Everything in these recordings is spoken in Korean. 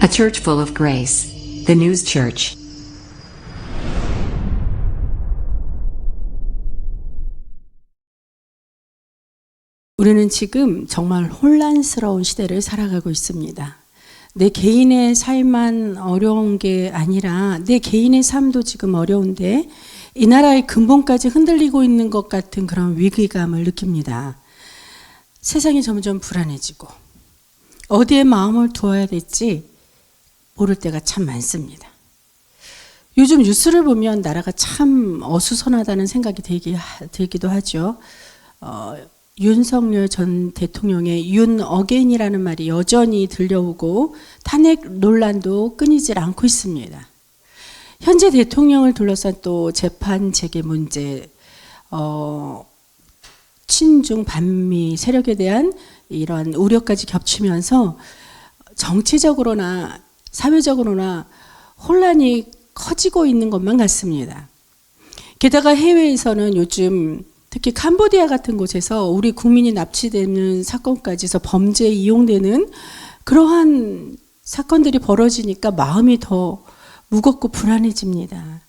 A church full of grace. The News Church. 우리는 지금 정말 혼란스러운 시대를 살아가고 있습니다. 내 개인의 삶만 어려운 게 아니라 내 개인의 삶도 지금 어려운데 이 나라의 근본까지 흔들리고 있는 것 같은 그런 위기감을 느낍니다. 세상이 점점 불안해지고 어디에 마음을 두어야 될지 모를 때가 참 많습니다. 요즘 뉴스를 보면 나라가 참 어수선하다는 생각이 들기도 하죠. 윤석열 전 대통령의 윤 어게인이라는 말이 여전히 들려오고 탄핵 논란도 끊이질 않고 있습니다. 현재 대통령을 둘러싼 또 재판 재개 문제, 친중 반미 세력에 대한 이러한 우려까지 겹치면서 정치적으로나 사회적으로나 혼란이 커지고 있는 것만 같습니다. 게다가 해외에서는 요즘 특히 캄보디아 같은 곳에서 우리 국민이 납치되는 사건까지 해서 범죄에 이용되는 그러한 사건들이 벌어지니까 마음이 더 무겁고 불안해집니다.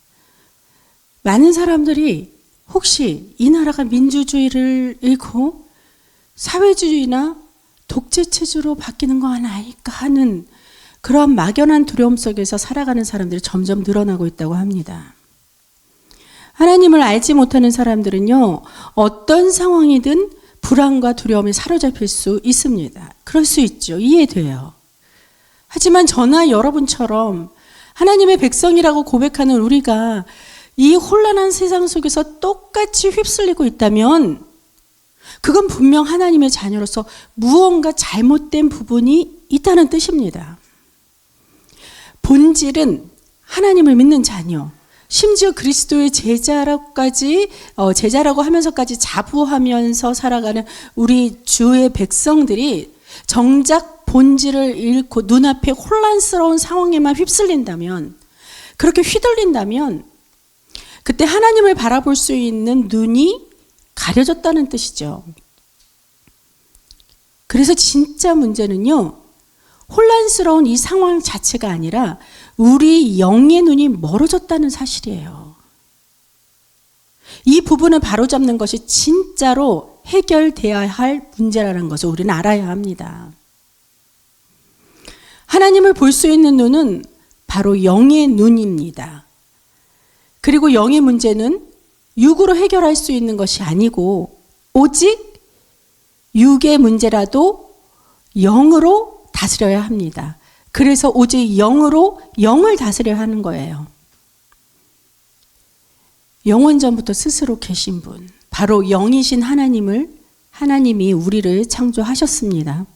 많은 사람들이 혹시 이 나라가 민주주의를 잃고 사회주의나 독재체제로 바뀌는 거 아닐까 하는 그러한 막연한 두려움 속에서 살아가는 사람들이 점점 늘어나고 있다고 합니다. 하나님을 알지 못하는 사람들은요, 어떤 상황이든 불안과 두려움에 사로잡힐 수 있습니다. 그럴 수 있죠. 이해돼요. 하지만 저나 여러분처럼 하나님의 백성이라고 고백하는 우리가 이 혼란한 세상 속에서 똑같이 휩쓸리고 있다면 그건 분명 하나님의 자녀로서 무언가 잘못된 부분이 있다는 뜻입니다. 본질은 하나님을 믿는 자녀, 심지어 그리스도의 제자라고 하면서까지 자부하면서 살아가는 우리 주의 백성들이 정작 본질을 잃고 눈앞에 혼란스러운 상황에만 휩쓸린다면, 그렇게 휘둘린다면 그때 하나님을 바라볼 수 있는 눈이 가려졌다는 뜻이죠. 그래서 진짜 문제는요, 혼란스러운 이 상황 자체가 아니라 우리 영의 눈이 멀어졌다는 사실이에요. 이 부분을 바로잡는 것이 진짜로 해결되어야 할 문제라는 것을 우리는 알아야 합니다. 하나님을 볼 수 있는 눈은 바로 영의 눈입니다. 그리고 영의 문제는 육으로 해결할 수 있는 것이 아니고 오직 육의 문제라도 영으로 다스려야 합니다. 그래서 오직 영으로 영을 다스려야 하는 거예요. 영원전부터 스스로 계신 분, 바로 영이신 하나님이 우리를 창조하셨습니다.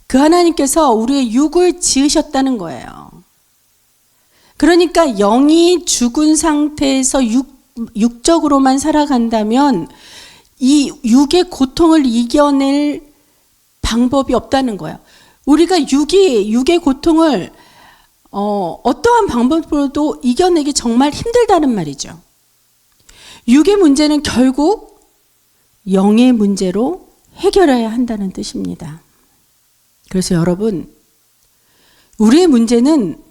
그 하나님께서 우리의 육을 지으셨다는 거예요. 그러니까 영이 죽은 상태에서 육적으로만 살아간다면 이 육의 고통을 이겨낼 방법이 없다는 거예요. 우리가 육의 고통을 어떠한 방법으로도 이겨내기 정말 힘들다는 말이죠. 육의 문제는 결국 영의 문제로 해결해야 한다는 뜻입니다. 그래서 여러분, 우리의 문제는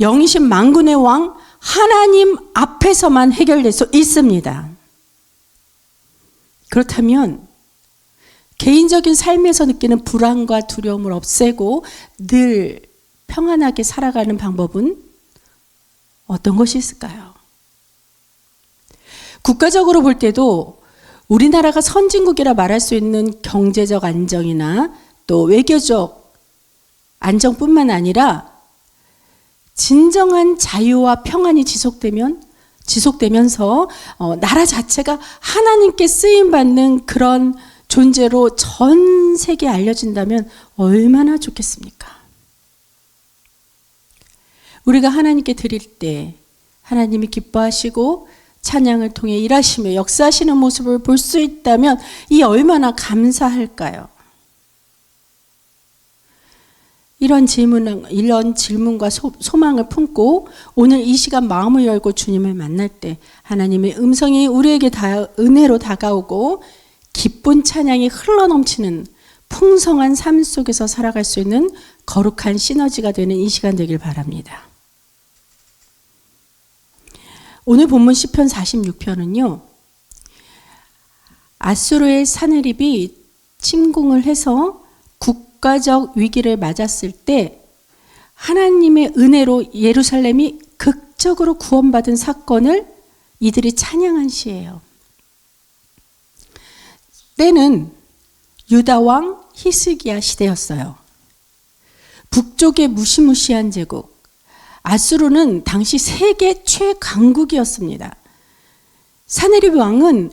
영이신 만군의 왕 하나님 앞에서만 해결될 수 있습니다. 그렇다면 개인적인 삶에서 느끼는 불안과 두려움을 없애고 늘 평안하게 살아가는 방법은 어떤 것이 있을까요? 국가적으로 볼 때도 우리나라가 선진국이라 말할 수 있는 경제적 안정이나 또 외교적 안정뿐만 아니라 진정한 자유와 평안이 지속되면서 나라 자체가 하나님께 쓰임받는 그런 존재로 전 세계에 알려진다면 얼마나 좋겠습니까? 우리가 하나님께 드릴 때 하나님이 기뻐하시고 찬양을 통해 일하시며 역사하시는 모습을 볼 수 있다면 이 얼마나 감사할까요? 이런 질문과 소망을 품고 오늘 이 시간 마음을 열고 주님을 만날 때 하나님의 음성이 우리에게 은혜로 다가오고 기쁜 찬양이 흘러넘치는 풍성한 삶 속에서 살아갈 수 있는 거룩한 시너지가 되는 이 시간 되길 바랍니다. 오늘 본문 시편 46편은요. 아수르의 사내립이 침공을 해서 국가적 위기를 맞았을 때 하나님의 은혜로 예루살렘이 극적으로 구원받은 사건을 이들이 찬양한 시예요. 때는 유다 왕 히스기야 시대였어요. 북쪽의 무시무시한 제국 아수르는 당시 세계 최강국이었습니다. 사네립 왕은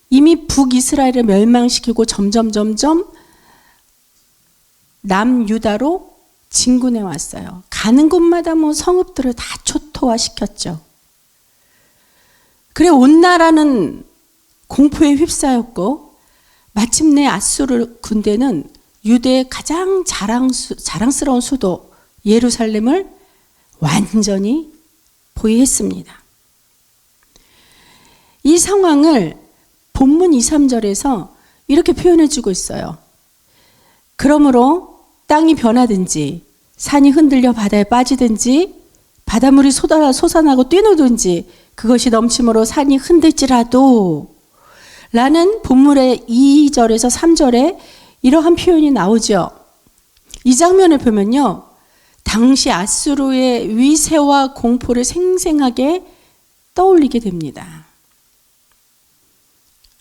이미 북이스라엘을 멸망시키고 점점 남유다로 진군해 왔어요. 가는 곳마다 성읍들을 다 초토화시켰죠. 그래 온 나라는 공포에 휩싸였고 마침내 아수르 군대는 유대의 가장 자랑스러운 수도 예루살렘을 완전히 포위했습니다. 이 상황을 본문 2, 3절에서 이렇게 표현해 주고 있어요. 그러므로 땅이 변하든지 산이 흔들려 바다에 빠지든지 바닷물이 솟아나고 뛰노든지 그것이 넘침으로 산이 흔들지라도 라는 본문의 2절에서 3절에 이러한 표현이 나오죠. 이 장면을 보면요. 당시 아수르의 위세와 공포를 생생하게 떠올리게 됩니다.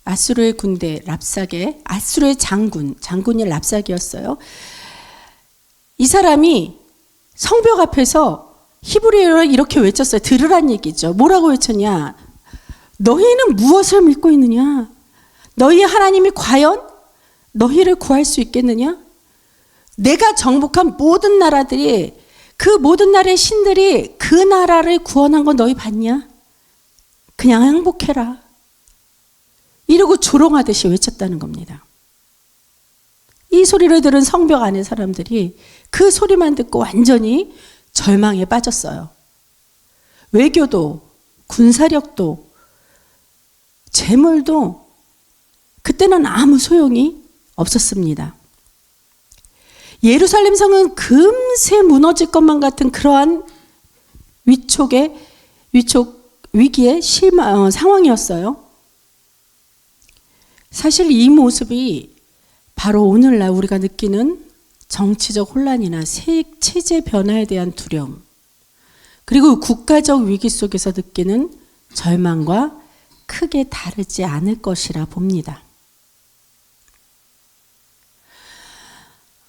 아수르의 군대 랍사게, 아수르의 장군이 랍사게였어요. 이 사람이 성벽 앞에서 히브리어를 이렇게 외쳤어요. 들으란 얘기죠. 뭐라고 외쳤냐? 너희는 무엇을 믿고 있느냐? 너희 하나님이 과연 너희를 구할 수 있겠느냐? 내가 정복한 모든 나라들이 그 모든 나라의 신들이 그 나라를 구원한 거 너희 봤냐? 그냥 행복해라. 이러고 조롱하듯이 외쳤다는 겁니다. 이 소리를 들은 성벽 안의 사람들이 그 소리만 듣고 완전히 절망에 빠졌어요. 외교도 군사력도 재물도 그때는 아무 소용이 없었습니다. 예루살렘 성은 금세 무너질 것만 같은 그러한 위기의 상황이었어요. 사실 이 모습이 바로 오늘날 우리가 느끼는 정치적 혼란이나 체제 변화에 대한 두려움, 그리고 국가적 위기 속에서 느끼는 절망과 크게 다르지 않을 것이라 봅니다.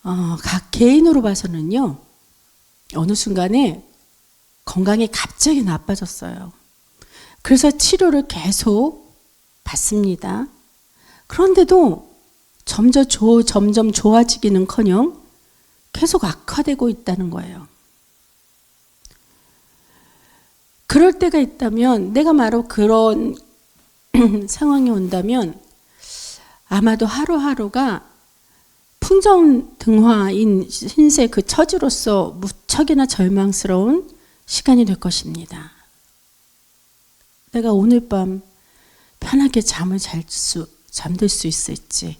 각 개인으로 봐서는요, 어느 순간에 건강이 갑자기 나빠졌어요. 그래서 치료를 계속 받습니다. 그런데도 점점 좋아지기는커녕 계속 악화되고 있다는 거예요. 그럴 때가 있다면, 내가 바로 그런 상황이 온다면 아마도 하루하루가 풍전등화인 신세 그 처지로서 무척이나 절망스러운 시간이 될 것입니다. 내가 오늘 밤 편하게 잠들 수 있을지,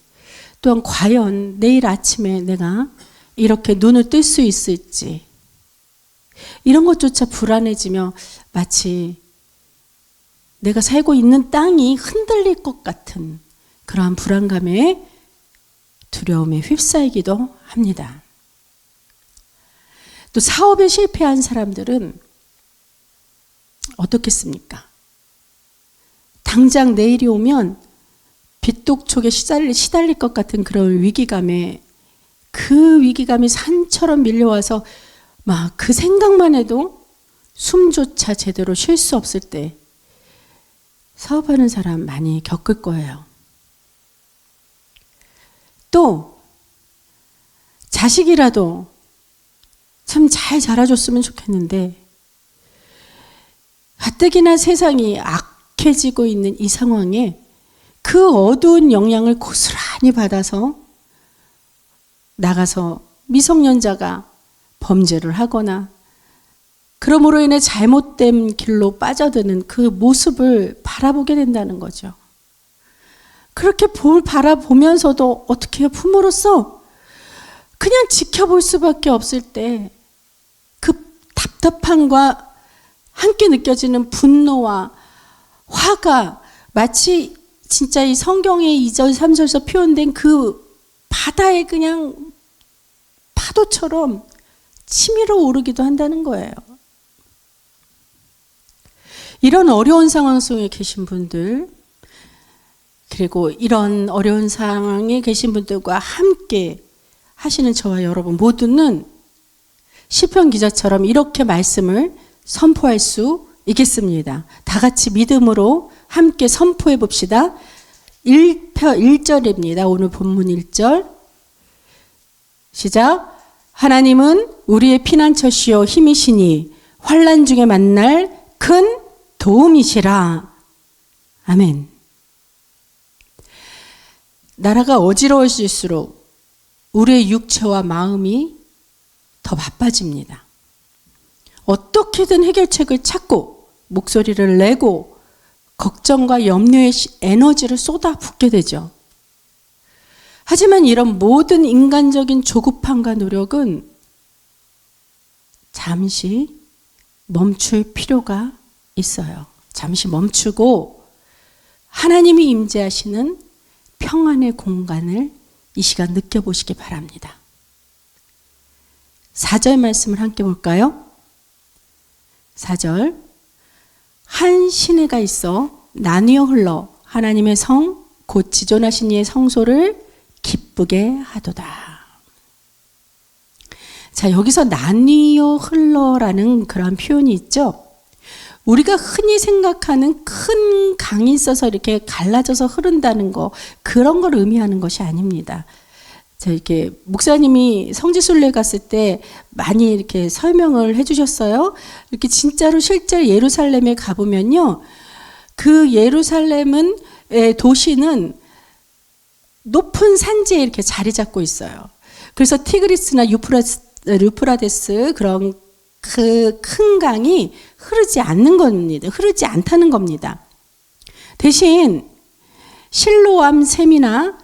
또한 과연 내일 아침에 내가 이렇게 눈을 뜰 수 있을지, 이런 것조차 불안해지며 마치 내가 살고 있는 땅이 흔들릴 것 같은 그러한 불안감에 두려움에 휩싸이기도 합니다. 또 사업에 실패한 사람들은 어떻겠습니까? 당장 내일이 오면 빚독촉에 시달릴 것 같은 그런 위기감에, 그 위기감이 산처럼 밀려와서 막 그 생각만 해도 숨조차 제대로 쉴 수 없을 때 사업하는 사람 많이 겪을 거예요. 또 자식이라도 참 잘 자라줬으면 좋겠는데 가뜩이나 세상이 악해지고 있는 이 상황에 그 어두운 영향을 고스란히 받아서 나가서 미성년자가 범죄를 하거나 그러므로 인해 잘못된 길로 빠져드는 그 모습을 바라보게 된다는 거죠. 그렇게 바라보면서도 어떻게 해요? 부모로서 그냥 지켜볼 수밖에 없을 때 그 답답함과 함께 느껴지는 분노와 화가 마치 진짜 이 성경의 2절, 3절에서 표현된 그 바다에 그냥 파도처럼 치밀어 오르기도 한다는 거예요. 이런 어려운 상황 속에 계신 분들, 그리고 이런 어려운 상황에 계신 분들과 함께 하시는 저와 여러분 모두는 시편 기자처럼 이렇게 말씀을 선포할 수 있겠습니다. 다 같이 믿음으로 함께 선포해 봅시다. 1절입니다. 오늘 본문 1절. 시작. 하나님은 우리의 피난처시요 힘이시니 환난 중에 만날 큰 도움이시라. 아멘. 나라가 어지러워질수록 우리의 육체와 마음이 더 바빠집니다. 어떻게든 해결책을 찾고 목소리를 내고 걱정과 염려의 에너지를 쏟아붓게 되죠. 하지만 이런 모든 인간적인 조급함과 노력은 잠시 멈출 필요가 있어요. 잠시 멈추고 하나님이 임재하시는 평안의 공간을 이 시간 느껴보시기 바랍니다. 4절 말씀을 함께 볼까요? 4절. 한 시내가 있어 나뉘어 흘러 하나님의 성 곧 지존하신 이의 성소를 기쁘게 하도다. 자, 여기서 나뉘어 흘러라는 그런 표현이 있죠. 우리가 흔히 생각하는 큰 강이 있어서 이렇게 갈라져서 흐른다는 거, 그런 걸 의미하는 것이 아닙니다. 자, 이렇게 목사님이 성지순례 갔을 때 많이 이렇게 설명을 해주셨어요. 이렇게 진짜로 실제 예루살렘에 가보면요, 그 예루살렘은 도시는 높은 산지에 이렇게 자리 잡고 있어요. 그래서 티그리스나 유프라데스 그런 그 큰 강이 흐르지 않는 겁니다. 흐르지 않다는 겁니다. 대신 실로암 샘이나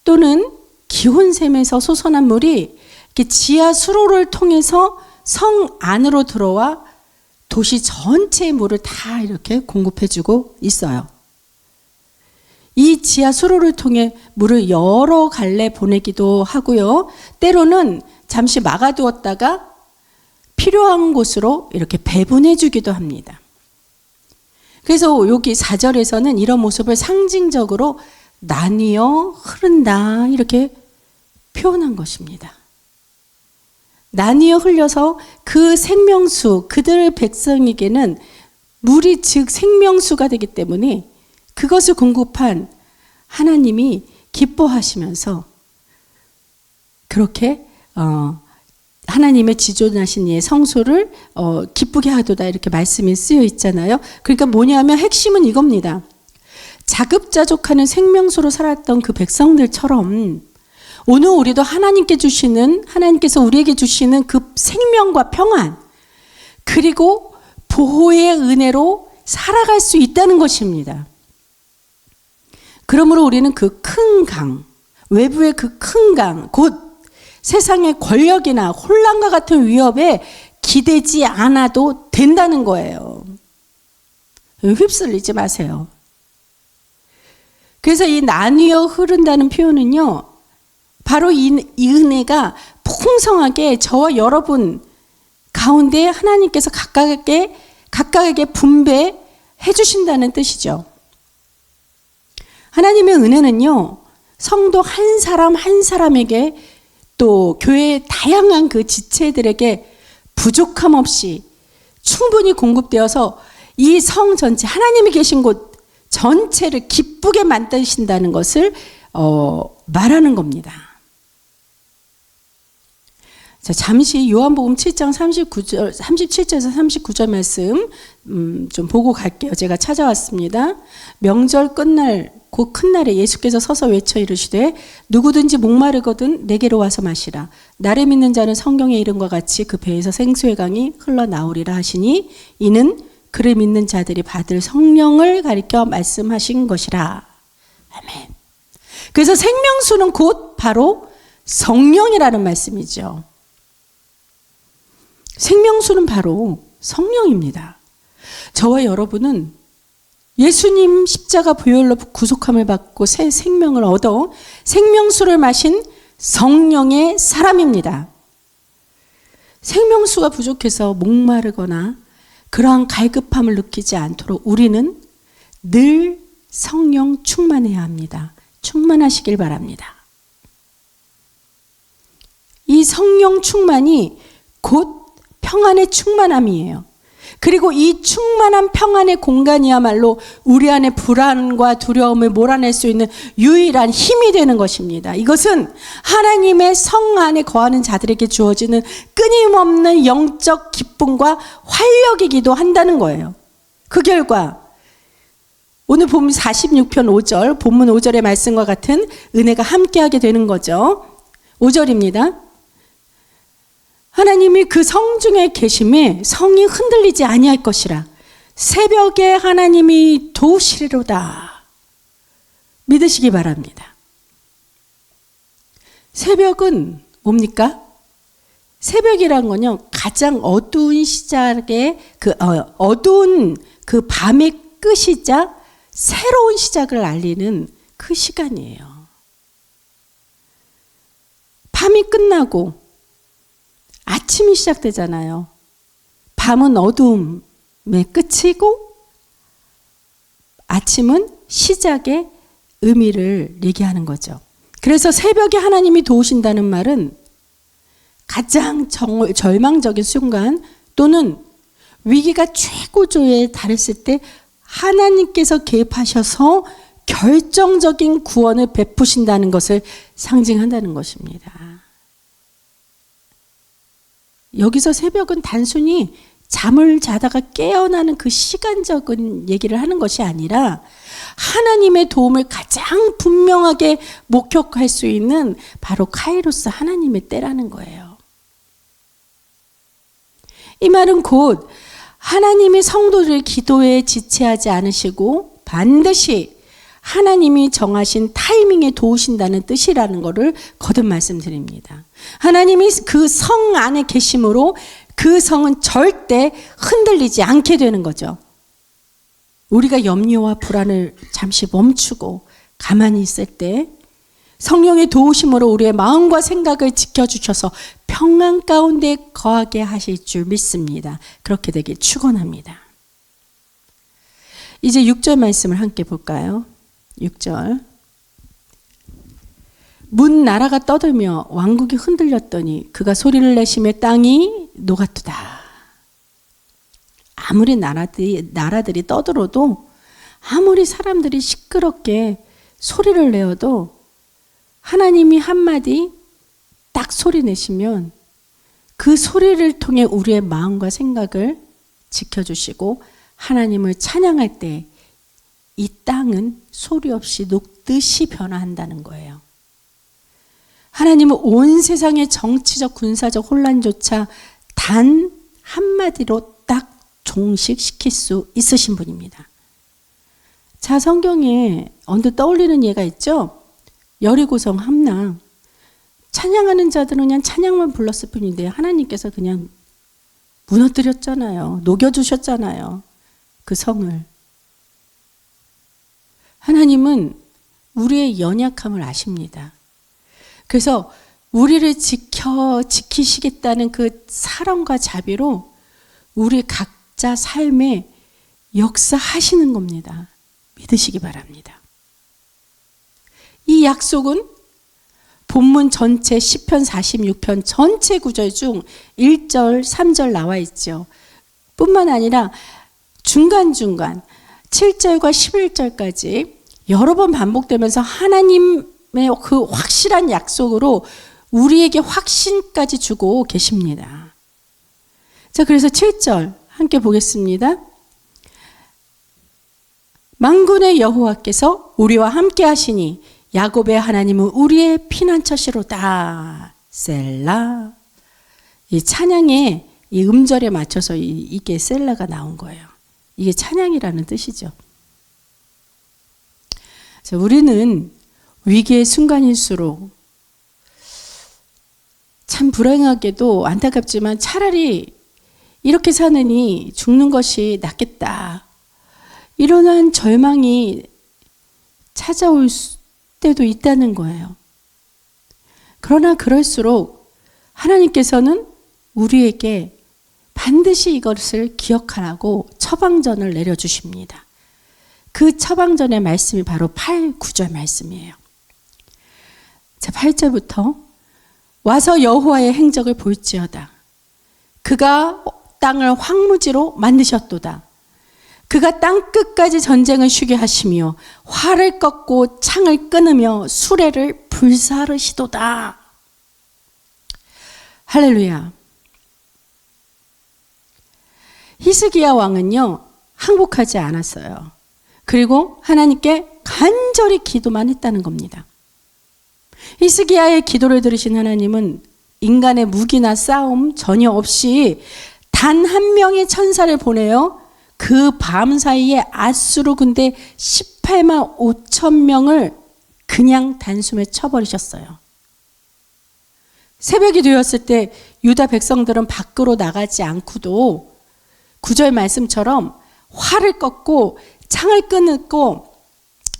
또는 기혼샘에서 솟아난 물이 이렇게 지하 수로를 통해서 성 안으로 들어와 도시 전체의 물을 다 이렇게 공급해주고 있어요. 이 지하 수로를 통해 물을 여러 갈래 보내기도 하고요. 때로는 잠시 막아두었다가 필요한 곳으로 이렇게 배분해 주기도 합니다. 그래서 여기 4절에서는 이런 모습을 상징적으로 나뉘어 흐른다 이렇게 표현한 것입니다. 나뉘어 흘려서 그 생명수, 그들 백성에게는 물이 즉 생명수가 되기 때문에 그것을 공급한 하나님이 기뻐하시면서 그렇게 하나님의 지존하신 이의 성소를 기쁘게 하도다 이렇게 말씀이 쓰여 있잖아요. 그러니까 뭐냐면 핵심은 이겁니다. 자급자족하는 생명수로 살았던 그 백성들처럼 오늘 우리도 하나님께서 우리에게 주시는 그 생명과 평안 그리고 보호의 은혜로 살아갈 수 있다는 것입니다. 그러므로 우리는 그 큰 강, 외부의 그 큰 강, 곧 세상의 권력이나 혼란과 같은 위협에 기대지 않아도 된다는 거예요. 휩쓸리지 마세요. 그래서 이 나뉘어 흐른다는 표현은요, 바로 이 은혜가 풍성하게 저와 여러분 가운데 하나님께서 각각에게 분배해 주신다는 뜻이죠. 하나님의 은혜는요, 성도 한 사람 한 사람에게 또 교회의 다양한 그 지체들에게 부족함 없이 충분히 공급되어서 이 성 전체, 하나님이 계신 곳 전체를 기쁘게 만드신다는 것을 말하는 겁니다. 자, 잠시 요한복음 7장 37절에서 39절 말씀 좀 보고 갈게요. 제가 찾아왔습니다. 명절 끝날 곧 큰 날에 예수께서 서서 외쳐 이르시되 누구든지 목마르거든 내게로 와서 마시라. 나를 믿는 자는 성경의 이름과 같이 그 배에서 생수의 강이 흘러나오리라 하시니 이는 그를 믿는 자들이 받을 성령을 가리켜 말씀하신 것이라. 아멘. 그래서 생명수는 곧 바로 성령이라는 말씀이죠. 생명수는 바로 성령입니다. 저와 여러분은 예수님 십자가 보혈로 구속함을 받고 새 생명을 얻어 생명수를 마신 성령의 사람입니다. 생명수가 부족해서 목마르거나 그러한 갈급함을 느끼지 않도록 우리는 늘 성령 충만해야 합니다. 충만하시길 바랍니다. 이 성령 충만이 곧 평안의 충만함이에요. 그리고 이 충만한 평안의 공간이야말로 우리 안에 불안과 두려움을 몰아낼 수 있는 유일한 힘이 되는 것입니다. 이것은 하나님의 성 안에 거하는 자들에게 주어지는 끊임없는 영적 기쁨과 활력이기도 한다는 거예요. 그 결과 오늘 본문 46편 5절, 본문 5절의 말씀과 같은 은혜가 함께하게 되는 거죠. 5절입니다. 하나님이 그 성 중에 계심에 성이 흔들리지 아니할 것이라. 새벽에 하나님이 도우시리로다. 믿으시기 바랍니다. 새벽은 뭡니까? 새벽이란 건요, 가장 어두운 시작에 어두운 그 밤의 끝이자 새로운 시작을 알리는 그 시간이에요. 밤이 끝나고 아침이 시작되잖아요. 밤은 어두움의 끝이고 아침은 시작의 의미를 얘기하는 거죠. 그래서 새벽에 하나님이 도우신다는 말은 가장 절망적인 순간 또는 위기가 최고조에 달했을 때 하나님께서 개입하셔서 결정적인 구원을 베푸신다는 것을 상징한다는 것입니다. 여기서 새벽은 단순히 잠을 자다가 깨어나는 그 시간적인 얘기를 하는 것이 아니라 하나님의 도움을 가장 분명하게 목격할 수 있는 바로 카이로스 하나님의 때라는 거예요. 이 말은 곧 하나님이 성도들 기도에 지체하지 않으시고 반드시 하나님이 정하신 타이밍에 도우신다는 뜻이라는 것을 거듭 말씀드립니다. 하나님이 그 성 안에 계심으로 그 성은 절대 흔들리지 않게 되는 거죠. 우리가 염려와 불안을 잠시 멈추고 가만히 있을 때 성령의 도우심으로 우리의 마음과 생각을 지켜주셔서 평안 가운데 거하게 하실 줄 믿습니다. 그렇게 되길 축원합니다. 이제 6절 말씀을 함께 볼까요? 6절. 문 나라가 떠들며 왕국이 흔들렸더니 그가 소리를 내시며 땅이 녹았도다. 아무리 나라들이 떠들어도 아무리 사람들이 시끄럽게 소리를 내어도 하나님이 한마디 딱 소리 내시면 그 소리를 통해 우리의 마음과 생각을 지켜주시고 하나님을 찬양할 때 이 땅은 소리 없이 녹듯이 변화한다는 거예요. 하나님은 온 세상의 정치적 군사적 혼란조차 단 한마디로 딱 종식시킬 수 있으신 분입니다. 자, 성경에 언뜻 떠올리는 예가 있죠? 여리고성 함락. 찬양하는 자들은 그냥 찬양만 불렀을 뿐인데 하나님께서 그냥 무너뜨렸잖아요. 녹여주셨잖아요. 그 성을. 하나님은 우리의 연약함을 아십니다. 그래서 우리를 지키시겠다는 그 사랑과 자비로 우리 각자 삶에 역사하시는 겁니다. 믿으시기 바랍니다. 이 약속은 본문 전체 시편 46편 전체 구절 중 1절, 3절 나와 있죠. 뿐만 아니라 중간중간 7절과 11절까지 여러 번 반복되면서 하나님의 그 확실한 약속으로 우리에게 확신까지 주고 계십니다. 자, 그래서 7절 함께 보겠습니다. 만군의 여호와께서 우리와 함께 하시니 야곱의 하나님은 우리의 피난처시로다. 셀라. 이 찬양의 이 음절에 맞춰서 이게 셀라가 나온 거예요. 이게 찬양이라는 뜻이죠. 자, 우리는 위기의 순간일수록 참 불행하게도 안타깝지만 차라리 이렇게 사느니 죽는 것이 낫겠다. 이러한 절망이 찾아올 때도 있다는 거예요. 그러나 그럴수록 하나님께서는 우리에게 반드시 이것을 기억하라고 처방전을 내려주십니다. 그 처방전의 말씀이 바로 8, 9절 말씀이에요. 자, 8절부터 와서 여호와의 행적을 볼지어다. 그가 땅을 황무지로 만드셨도다. 그가 땅 끝까지 전쟁을 쉬게 하시며 활을 꺾고 창을 끊으며 수레를 불사르시도다. 할렐루야. 히스기야 왕은요, 항복하지 않았어요. 그리고 하나님께 간절히 기도만 했다는 겁니다. 히스기야의 기도를 들으신 하나님은 인간의 무기나 싸움 전혀 없이 단 한 명의 천사를 보내어 그 밤 사이에 아수르 군대 18만 5천 명을 그냥 단숨에 쳐버리셨어요. 새벽이 되었을 때 유다 백성들은 밖으로 나가지 않고도 9절 말씀처럼 활을 꺾고 창을 끊고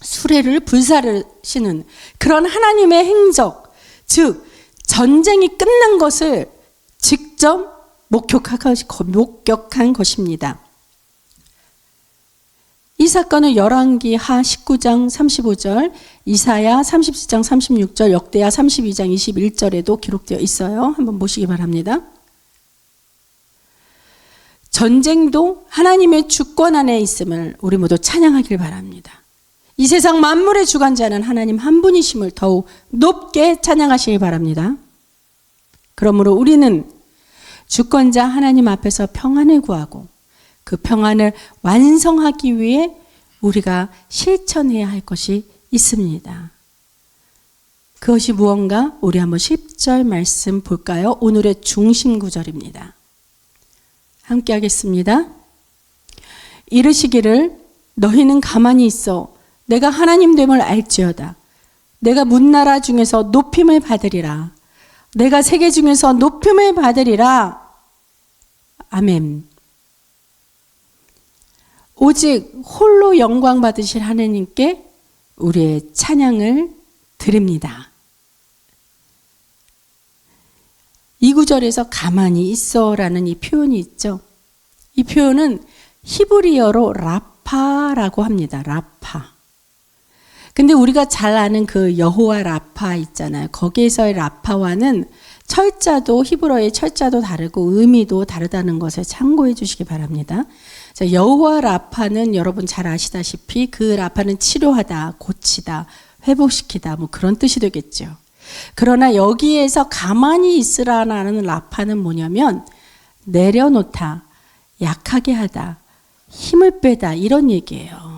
수레를 불사르시는 그런 하나님의 행적, 즉 전쟁이 끝난 것을 직접 목격한 것입니다. 이 사건은 열왕기하 19장 35절, 이사야 37장 36절, 역대하 32장 21절에도 기록되어 있어요. 한번 보시기 바랍니다. 전쟁도 하나님의 주권 안에 있음을 우리 모두 찬양하길 바랍니다. 이 세상 만물의 주관자는 하나님 한 분이심을 더욱 높게 찬양하시기 바랍니다. 그러므로 우리는 주권자 하나님 앞에서 평안을 구하고 그 평안을 완성하기 위해 우리가 실천해야 할 것이 있습니다. 그것이 무언가 우리 한번 10절 말씀 볼까요? 오늘의 중심 구절입니다. 함께 하겠습니다. 이르시기를 너희는 가만히 있어 내가 하나님 됨을 알지어다. 내가 문나라 중에서 높임을 받으리라. 내가 세계 중에서 높임을 받으리라. 아멘. 오직 홀로 영광 받으실 하나님께 우리의 찬양을 드립니다. 이 구절에서 가만히 있어라는 이 표현이 있죠. 이 표현은 히브리어로 라파라고 합니다. 라파. 근데 우리가 잘 아는 그 여호와 라파 있잖아요. 거기에서의 라파와는 철자도 히브리어의 철자도 다르고 의미도 다르다는 것을 참고해 주시기 바랍니다. 자, 여호와 라파는 여러분 잘 아시다시피 그 라파는 치료하다, 고치다, 회복시키다 뭐 그런 뜻이 되겠죠. 그러나 여기에서 가만히 있으라는 라파는 뭐냐면 내려놓다, 약하게 하다, 힘을 빼다 이런 얘기예요.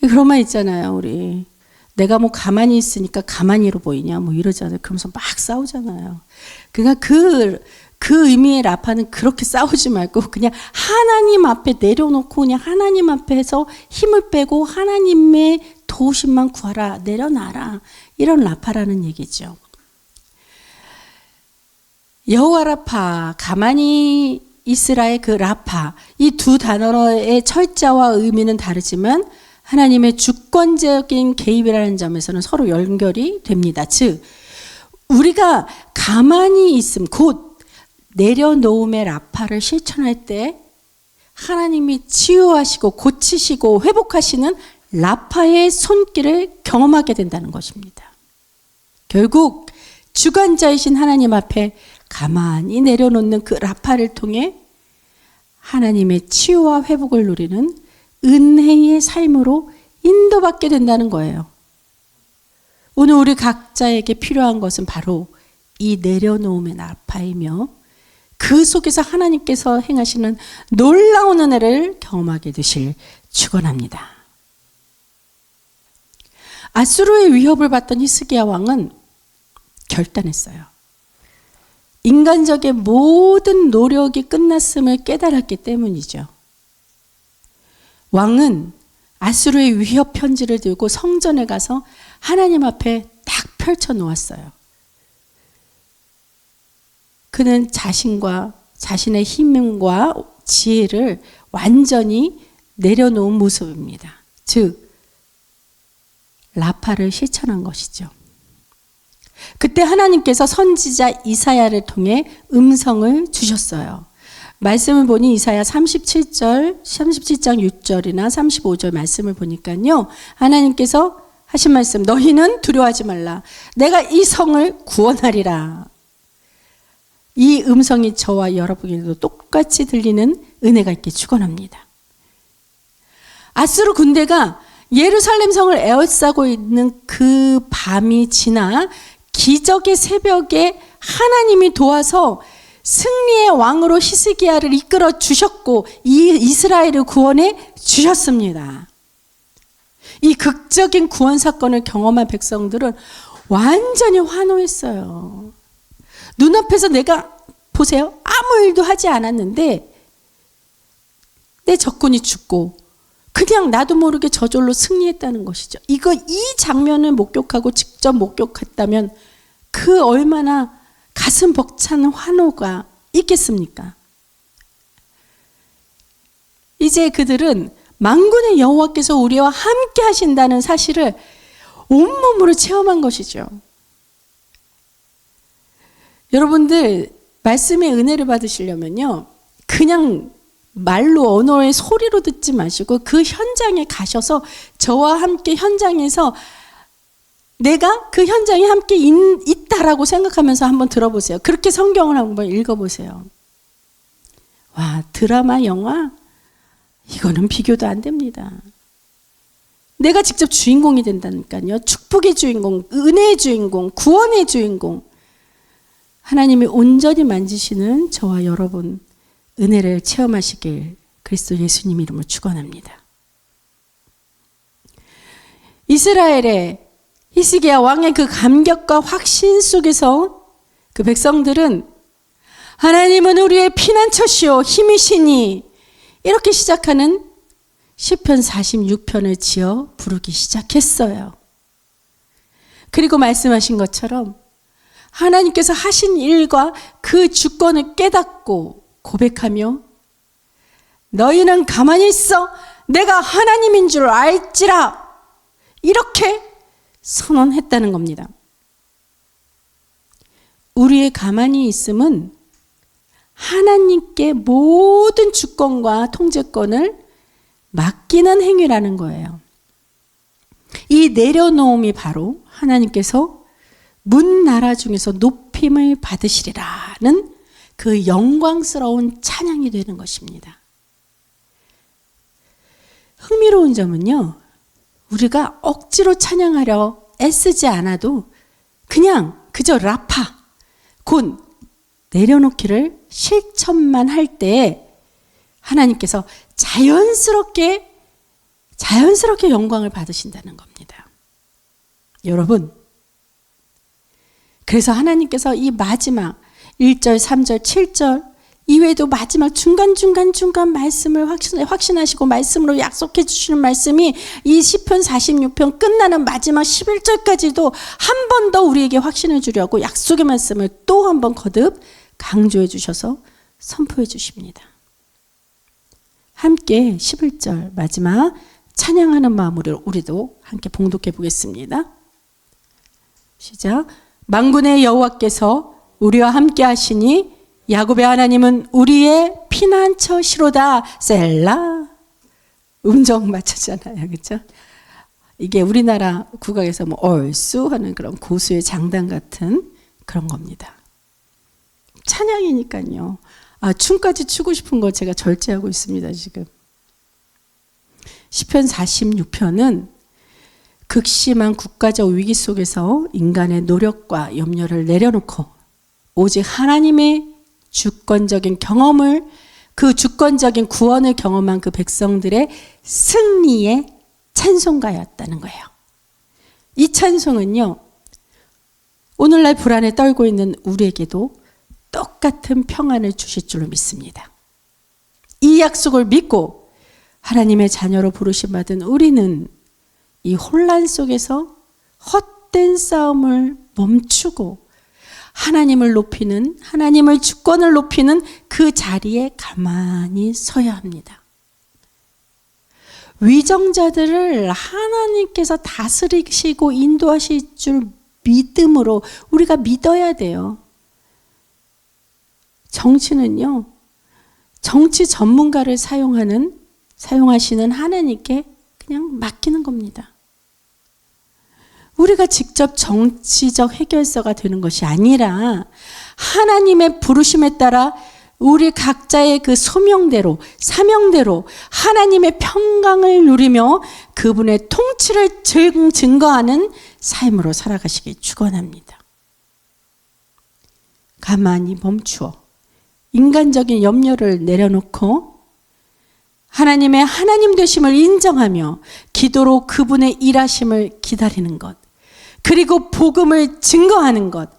그런 말 있잖아요. 우리 내가 뭐 가만히 있으니까 가만히로 보이냐 뭐 이러잖아요. 그러면서 막 싸우잖아요. 그러니까 그 의미의 라파는 그렇게 싸우지 말고 그냥 하나님 앞에 내려놓고 그냥 하나님 앞에서 힘을 빼고 하나님의 도우심만 구하라, 내려놔라 이런 라파라는 얘기죠. 여호와 라파, 가만히 있으라의 그 라파, 이 두 단어의 철자와 의미는 다르지만 하나님의 주권적인 개입이라는 점에서는 서로 연결이 됩니다. 즉 우리가 가만히 있음, 곧 내려놓음의 라파를 실천할 때 하나님이 치유하시고 고치시고 회복하시는 라파의 손길을 경험하게 된다는 것입니다. 결국 주관자이신 하나님 앞에 가만히 내려놓는 그 라파를 통해 하나님의 치유와 회복을 누리는 은혜의 삶으로 인도받게 된다는 거예요. 오늘 우리 각자에게 필요한 것은 바로 이 내려놓음의 라파이며 그 속에서 하나님께서 행하시는 놀라운 은혜를 경험하게 되실 축원합니다. 아수르의 위협을 받던 히스기야 왕은 결단했어요. 인간적인 모든 노력이 끝났음을 깨달았기 때문이죠. 왕은 아수르의 위협 편지를 들고 성전에 가서 하나님 앞에 딱 펼쳐 놓았어요. 그는 자신의 힘과 지혜를 완전히 내려놓은 모습입니다. 즉 라파를 실천한 것이죠. 그때 하나님께서 선지자 이사야를 통해 음성을 주셨어요. 말씀을 보니 이사야 37장 6절이나 35절 말씀을 보니까요. 하나님께서 하신 말씀, 너희는 두려워하지 말라. 내가 이 성을 구원하리라. 이 음성이 저와 여러분에게도 똑같이 들리는 은혜가 있게 축원합니다. 아수르 군대가 예루살렘 성을 에워싸고 있는 그 밤이 지나 기적의 새벽에 하나님이 도와서 승리의 왕으로 히스기야를 이끌어 주셨고 이 이스라엘을 구원해 주셨습니다. 이 극적인 구원 사건을 경험한 백성들은 완전히 환호했어요. 눈앞에서 내가 보세요. 아무 일도 하지 않았는데 내 적군이 죽고 그냥 나도 모르게 저절로 승리했다는 것이죠. 이 장면을 목격하고 직접 목격했다면 그 얼마나 가슴 벅찬 환호가 있겠습니까? 이제 그들은 만군의 여호와께서 우리와 함께 하신다는 사실을 온몸으로 체험한 것이죠. 여러분들 말씀의 은혜를 받으시려면요. 그냥 말로 언어의 소리로 듣지 마시고 그 현장에 가셔서 저와 함께 현장에서 내가 그 현장에 함께 있다라고 생각하면서 한번 들어보세요. 그렇게 성경을 한번 읽어보세요. 와, 드라마, 영화 이거는 비교도 안 됩니다. 내가 직접 주인공이 된다니까요. 축복의 주인공, 은혜의 주인공, 구원의 주인공. 하나님이 온전히 만지시는 저와 여러분 은혜를 체험하시길 그리스도 예수님 이름으로 축원합니다. 이스라엘의 히스기야 왕의 그 감격과 확신 속에서 그 백성들은 하나님은 우리의 피난처시오 힘이시니 이렇게 시작하는 시편 46편을 지어 부르기 시작했어요. 그리고 말씀하신 것처럼 하나님께서 하신 일과 그 주권을 깨닫고 고백하며 너희는 가만히 있어 내가 하나님인 줄 알지라 이렇게 선언했다는 겁니다. 우리의 가만히 있음은 하나님께 모든 주권과 통제권을 맡기는 행위라는 거예요. 이 내려놓음이 바로 하나님께서 문나라 중에서 높임을 받으시리라는 그 영광스러운 찬양이 되는 것입니다. 흥미로운 점은요. 우리가 억지로 찬양하려 애쓰지 않아도 그냥 그저 라파, 곧 내려놓기를 실천만 할 때 하나님께서 자연스럽게 영광을 받으신다는 겁니다. 여러분, 그래서 하나님께서 이 마지막 1절, 3절, 7절 이외에도 마지막 중간 말씀을 확신하시고 말씀으로 약속해 주시는 말씀이 이 시편 46편 끝나는 마지막 11절까지도 한 번 더 우리에게 확신해 주려고 약속의 말씀을 또 한 번 거듭 강조해 주셔서 선포해 주십니다. 함께 11절 마지막 찬양하는 마음으로 우리도 함께 봉독해 보겠습니다. 시작. 만군의 여호와께서 우리와 함께 하시니 야곱의 하나님은 우리의 피난처시로다. 셀라. 음정 맞췄잖아요. 그렇죠? 이게 우리나라 국악에서 뭐 얼쑤 하는 그런 고수의 장단 같은 그런 겁니다. 찬양이니까요. 춤까지 추고 싶은 거 제가 절제하고 있습니다. 지금. 시편 46편은 극심한 국가적 위기 속에서 인간의 노력과 염려를 내려놓고 오직 하나님의 주권적인 경험을 그 주권적인 구원을 경험한 그 백성들의 승리의 찬송가였다는 거예요. 이 찬송은요. 오늘날 불안에 떨고 있는 우리에게도 똑같은 평안을 주실 줄로 믿습니다. 이 약속을 믿고 하나님의 자녀로 부르심 받은 우리는 이 혼란 속에서 헛된 싸움을 멈추고 하나님을 높이는, 하나님의 주권을 높이는 그 자리에 가만히 서야 합니다. 위정자들을 하나님께서 다스리시고 인도하실 줄 믿음으로 우리가 믿어야 돼요. 정치는요, 정치 전문가를 사용하시는 하나님께 그냥 맡기는 겁니다. 우리가 직접 정치적 해결사가 되는 것이 아니라 하나님의 부르심에 따라 우리 각자의 그 소명대로, 사명대로 하나님의 평강을 누리며 그분의 통치를 증거하는 삶으로 살아가시길 축원합니다. 가만히 멈추어 인간적인 염려를 내려놓고 하나님의 하나님 되심을 인정하며 기도로 그분의 일하심을 기다리는 것, 그리고 복음을 증거하는 것,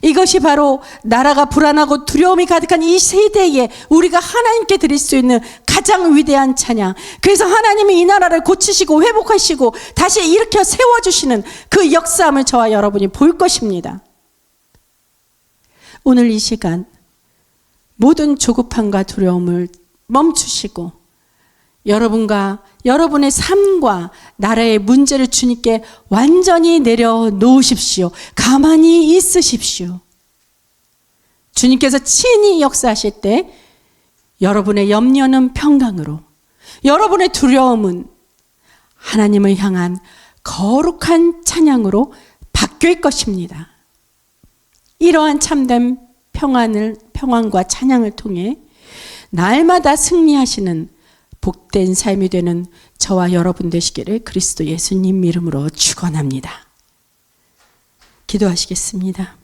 이것이 바로 나라가 불안하고 두려움이 가득한 이 세대에 우리가 하나님께 드릴 수 있는 가장 위대한 찬양. 그래서 하나님이 이 나라를 고치시고 회복하시고 다시 일으켜 세워주시는 그 역사함을 저와 여러분이 볼 것입니다. 오늘 이 시간 모든 조급함과 두려움을 멈추시고 여러분과 여러분의 삶과 나라의 문제를 주님께 완전히 내려놓으십시오. 가만히 있으십시오. 주님께서 친히 역사하실 때 여러분의 염려는 평강으로, 여러분의 두려움은 하나님을 향한 거룩한 찬양으로 바뀔 것입니다. 이러한 참된 평안과 찬양을 통해 날마다 승리하시는 복된 삶이 되는 저와 여러분 되시기를 그리스도 예수님 이름으로 축원합니다. 기도하시겠습니다.